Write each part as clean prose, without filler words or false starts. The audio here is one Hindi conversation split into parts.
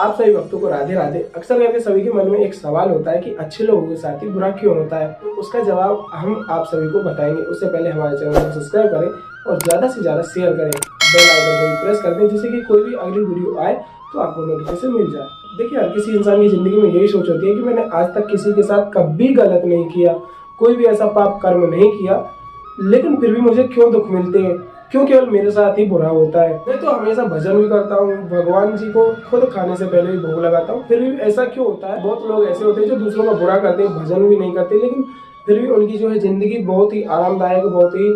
आप सभी भक्तों को राधे राधे। अक्सर करके सभी के मन में एक सवाल होता है कि अच्छे लोगों के साथ ही बुरा क्यों होता है। तो उसका जवाब हम आप सभी को बताएंगे। उससे पहले हमारे चैनल को सब्सक्राइब करें और ज़्यादा से ज़्यादा शेयर करें, बेल आइकन को भी प्रेस कर दें जिससे कि कोई भी अगली वीडियो आए तो आपको नोटिफिकेशन मिल जाए। देखिए, हर किसी इंसान की ज़िंदगी में यही सोच होती है कि मैंने आज तक किसी के साथ कभी गलत नहीं किया, कोई भी ऐसा पाप कर्म नहीं किया, लेकिन फिर भी मुझे क्यों दुख मिलते हैं, क्यों केवल मेरे साथ ही बुरा होता है। मैं तो हमेशा भजन भी करता हूँ, भगवान जी को खुद खाने से पहले भी भोग लगाता हूँ, फिर भी ऐसा क्यों होता है। बहुत लोग ऐसे होते हैं जो दूसरों का बुरा करते हैं, भजन भी नहीं करते, लेकिन फिर भी उनकी जो है जिंदगी बहुत ही आरामदायक, बहुत ही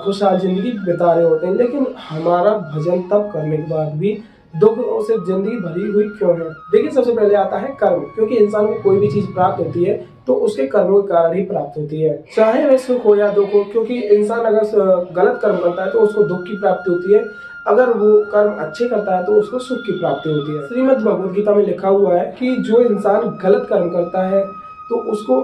खुशहाल जिंदगी बिता रहे होते हैं। लेकिन हमारा भजन तब करने के बाद भी दुखों से जिंदगी भरी हुई क्यों है। देखिए, सबसे पहले आता है कर्म, क्योंकि इंसान को कोई भी चीज प्राप्त होती है तो उसके कर्मों के कारण ही प्राप्त होती है, चाहे वह सुख हो या दुख हो। क्योंकि इंसान अगर गलत कर्म करता है तो उसको दुख की प्राप्ति होती है, अगर वो कर्म अच्छे करता है तो उसको सुख की प्राप्ति होती है। श्रीमद् भगवद गीता में लिखा हुआ है कि जो इंसान गलत कर्म करता है तो उसको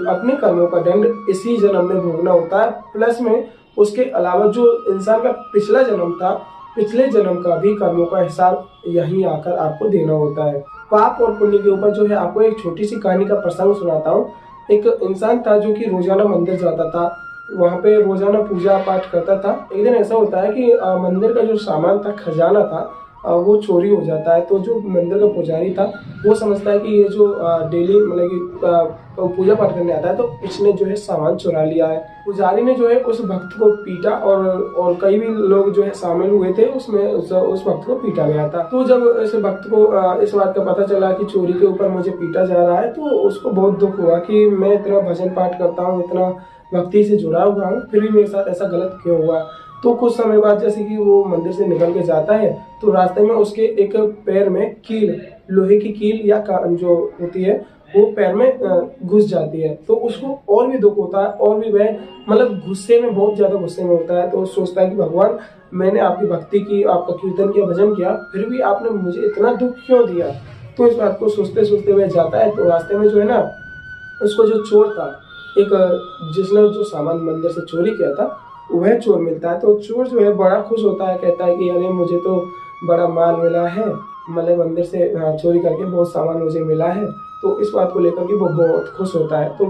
अपने कर्मों का दंड इसी जन्म में भोगना होता है, प्लस में उसके अलावा जो इंसान का पिछला जन्म था, पिछले जन्म का भी कर्मों का हिसाब यहीं आकर आपको देना होता है। पाप और पुण्य के ऊपर जो है आपको एक छोटी सी कहानी का प्रसंग सुनाता हूँ। एक इंसान था जो कि रोजाना मंदिर जाता था, वहाँ पे रोजाना पूजा पाठ करता था। एक दिन ऐसा होता है कि मंदिर का जो सामान था, खजाना था, वो चोरी हो जाता है। तो जो मंदिर का पुजारी था वो समझता है कि ये जो डेली मतलब कि पूजा पाठ करने आता है तो इसने जो है सामान चुरा लिया है। पुजारी ने जो है उस भक्त को पीटा और कई भी लोग जो है शामिल हुए थे उसमें, उस भक्त को पीटा गया था। तो जब इस भक्त को इस बात का पता चला कि चोरी के ऊपर मुझे पीटा जा रहा है तो उसको बहुत दुख हुआ कि मैं इतना भजन पाठ करता हूँ, इतना भक्ति से जुड़ा हुआ हूँ, फिर भी मेरे साथ ऐसा गलत क्यों हुआ। तो कुछ समय बाद जैसे कि वो मंदिर से निकल के जाता है तो रास्ते में उसके एक पैर में कील, लोहे की कील या जो होती है वो पैर में घुस जाती है। तो उसको और भी दुख होता है और भी वह मतलब गुस्से में, बहुत ज्यादा गुस्से में होता है। तो सोचता है कि भगवान, मैंने आपकी भक्ति की, आपका कीर्तन किया, भजन किया, फिर भी आपने मुझे इतना दुख क्यों दिया। तो इस बात को सोचते सोचते वह जाता है। तो रास्ते में जो है ना, उसको जो चोर था, एक जिसने जो सामान मंदिर से चोरी किया था, वह चोर मिलता है। तो चोर जो है बड़ा खुश होता है, कहता है कि अरे मुझे तो बड़ा माल मिला है, मतलब मंदिर से चोरी करके बहुत सामान मुझे मिला है। तो इस बात को लेकर के वो बहुत खुश होता है। तो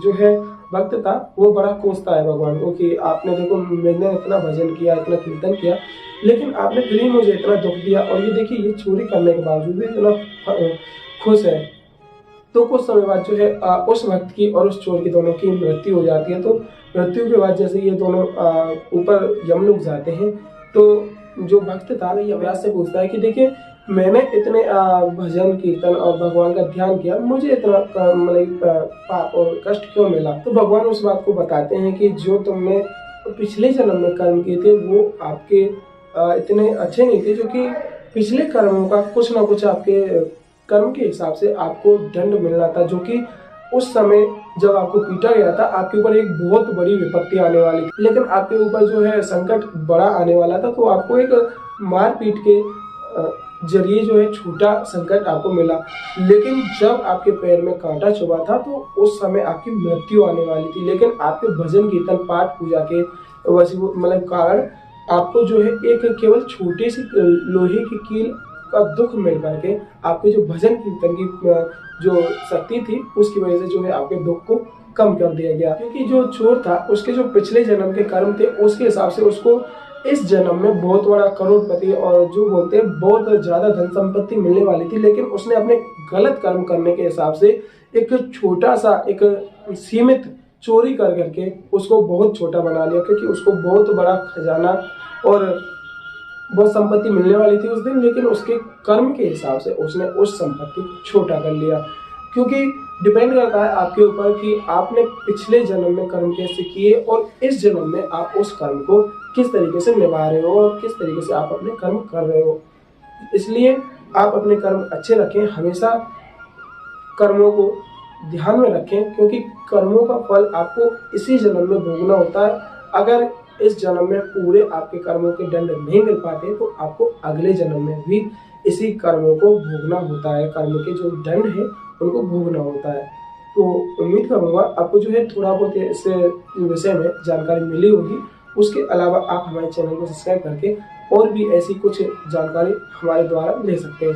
जो है भक्त था वो बड़ा कोसता है भगवान को कि आपने देखो, मैंने इतना भजन किया, इतना कीर्तन किया, लेकिन आपने फिर ही मुझे इतना दुख दिया, और ये देखिए ये चोरी करने के बावजूद भी इतना खुश है। तो कुछ समय बाद जो है उस भक्त की और उस चोर की दोनों की मृत्यु हो जाती है। तो मृत्यु के बाद जैसे ये दोनों ऊपर यमलोक जाते हैं तो जो भक्त था वह यमराज से पूछता है कि देखिए, मैंने इतने भजन कीर्तन और भगवान का ध्यान किया, मुझे इतना मतलब पाप और कष्ट क्यों मिला। तो भगवान उस बात को बताते हैं कि जो तुमने पिछले जन्म में कर्म किए थे वो आपके इतने अच्छे नहीं थे, जो कि पिछले कर्मों का कुछ ना कुछ आपके कर्म के हिसाब से आपको दंड मिलना था। जो कि उस समय जब आपको पीटा गया था आपके ऊपर एक बहुत बड़ी विपत्ति आने वाली थी, लेकिन आपके ऊपर जो है संकट बड़ा आने वाला था। तो आपको एक मारपीट के जरिए जो है छोटा संकट आपको मिला, लेकिन जब आपके पैर में कांटा चुभा था तो उस समय आपकी मृत्यु आने वाली थी। लेकिन आपके भजन कीर्तन पाठ पूजा के मतलब कारण आपको जो है एक केवल छोटी सी लोहे की कील का दुख मिल करके आपके जो भजन कीर्तन की जो शक्ति थी उसकी वजह से जो है आपके दुख को कम कर दिया गया। क्योंकि जो चोर था उसके जो पिछले जन्म के कर्म थे उसके हिसाब से उसको इस जन्म में बहुत बड़ा करोड़पति और जो बोलते हैं बहुत ज्यादा धन संपत्ति मिलने वाली थी, लेकिन उसने अपने गलत कर्म करने के हिसाब से एक छोटा सा, एक सीमित चोरी कर करके उसको बहुत छोटा बना लिया। क्योंकि उसको बहुत बड़ा खजाना और बहुत संपत्ति मिलने वाली थी उस दिन, लेकिन उसके कर्म के हिसाब से उसने उस संपत्ति को छोटा कर लिया। क्योंकि डिपेंड करता है आपके ऊपर कि आपने पिछले जन्म में कर्म कैसे किए और इस जन्म में आप उस कर्म को किस तरीके से निभा रहे हो और किस तरीके से आप अपने कर्म कर रहे हो। इसलिए आप अपने कर्म अच्छे रखें, हमेशा कर्मों को ध्यान में रखें, क्योंकि कर्मों का फल आपको इसी जन्म में भोगना होता है। अगर इस जन्म में पूरे आपके कर्मों के दंड नहीं मिल पाते तो आपको अगले जन्म में भी इसी कर्मों को भोगना होता है, कर्म के जो दंड है उनको भोगना होता है। तो उम्मीद करूंगा आपको जो है थोड़ा बहुत इस विषय में जानकारी मिली होगी। उसके अलावा आप हमारे चैनल को सब्सक्राइब करके और भी ऐसी कुछ जानकारी हमारे द्वारा ले सकते हैं।